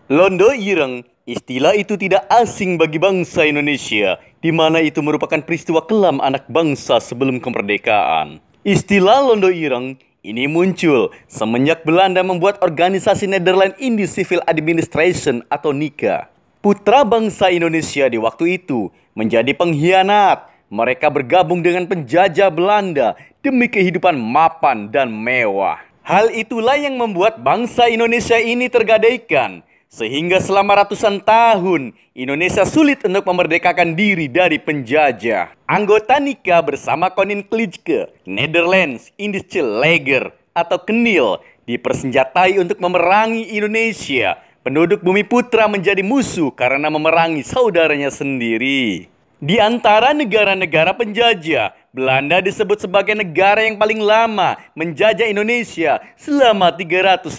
Londo Ireng, istilah itu tidak asing bagi bangsa Indonesia, di mana itu merupakan peristiwa kelam anak bangsa sebelum kemerdekaan. Istilah Londo Ireng ini muncul semenjak Belanda membuat organisasi Netherlands Indies Civil Administration atau NICA. Putra bangsa Indonesia di waktu itu menjadi pengkhianat. Mereka bergabung dengan penjajah Belanda demi kehidupan mapan dan mewah. Hal itulah yang membuat bangsa Indonesia ini tergadaikan. Sehingga selama ratusan tahun, Indonesia sulit untuk memerdekakan diri dari penjajah. Anggota NICA bersama Koninklijke Netherlands Indische Leger atau KNIL dipersenjatai untuk memerangi Indonesia. Penduduk Bumi Putra menjadi musuh karena memerangi saudaranya sendiri. Di antara negara-negara penjajah, Belanda disebut sebagai negara yang paling lama menjajah Indonesia selama 350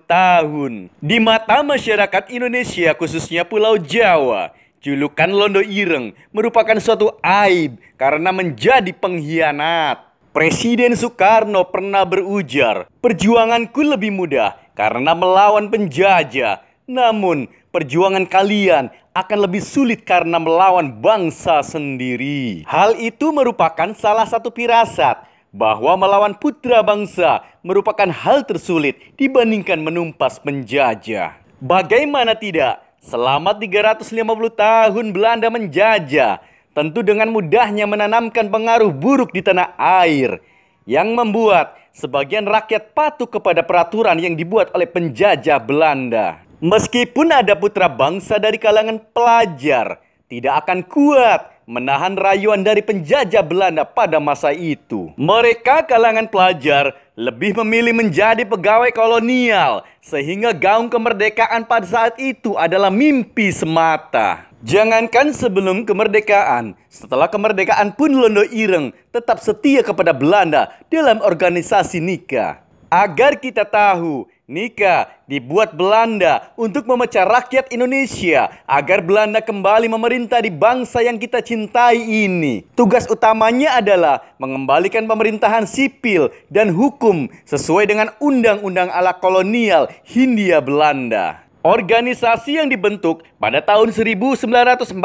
tahun. Di mata masyarakat Indonesia, khususnya Pulau Jawa, julukan Londo Ireng merupakan suatu aib karena menjadi pengkhianat. Presiden Soekarno pernah berujar, "Perjuanganku lebih mudah karena melawan penjajah. Namun, perjuangan kalian akan lebih sulit karena melawan bangsa sendiri." Hal itu merupakan salah satu firasat bahwa melawan putra bangsa merupakan hal tersulit dibandingkan menumpas penjajah. Bagaimana tidak, selama 350 tahun Belanda menjajah, tentu dengan mudahnya menanamkan pengaruh buruk di tanah air yang membuat sebagian rakyat patuh kepada peraturan yang dibuat oleh penjajah Belanda. Meskipun ada putra bangsa dari kalangan pelajar, tidak akan kuat menahan rayuan dari penjajah Belanda pada masa itu. Mereka kalangan pelajar lebih memilih menjadi pegawai kolonial, sehingga gaung kemerdekaan pada saat itu adalah mimpi semata. Jangankan sebelum kemerdekaan, setelah kemerdekaan pun Londo Ireng tetap setia kepada Belanda dalam organisasi NICA. Agar kita tahu, NICA dibuat Belanda untuk memecah rakyat Indonesia agar Belanda kembali memerintah di bangsa yang kita cintai ini. Tugas utamanya adalah mengembalikan pemerintahan sipil dan hukum sesuai dengan undang-undang ala kolonial Hindia Belanda. Organisasi yang dibentuk pada tahun 1944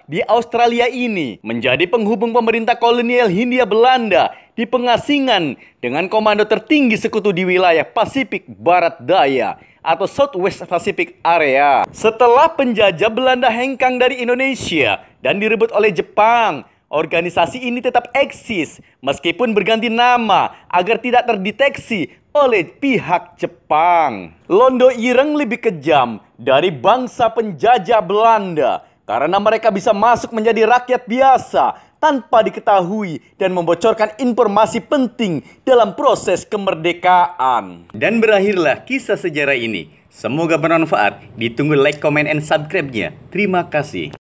di Australia ini menjadi penghubung pemerintah kolonial Hindia Belanda di pengasingan dengan komando tertinggi sekutu di wilayah Pasifik Barat Daya atau Southwest Pacific Area. Setelah penjajah Belanda hengkang dari Indonesia dan direbut oleh Jepang, organisasi ini tetap eksis meskipun berganti nama agar tidak terdeteksi oleh pihak Jepang. Londo Ireng lebih kejam dari bangsa penjajah Belanda karena mereka bisa masuk menjadi rakyat biasa tanpa diketahui dan membocorkan informasi penting dalam proses kemerdekaan. Dan berakhirlah kisah sejarah ini. Semoga bermanfaat. Ditunggu like, comment, and subscribe-nya. Terima kasih.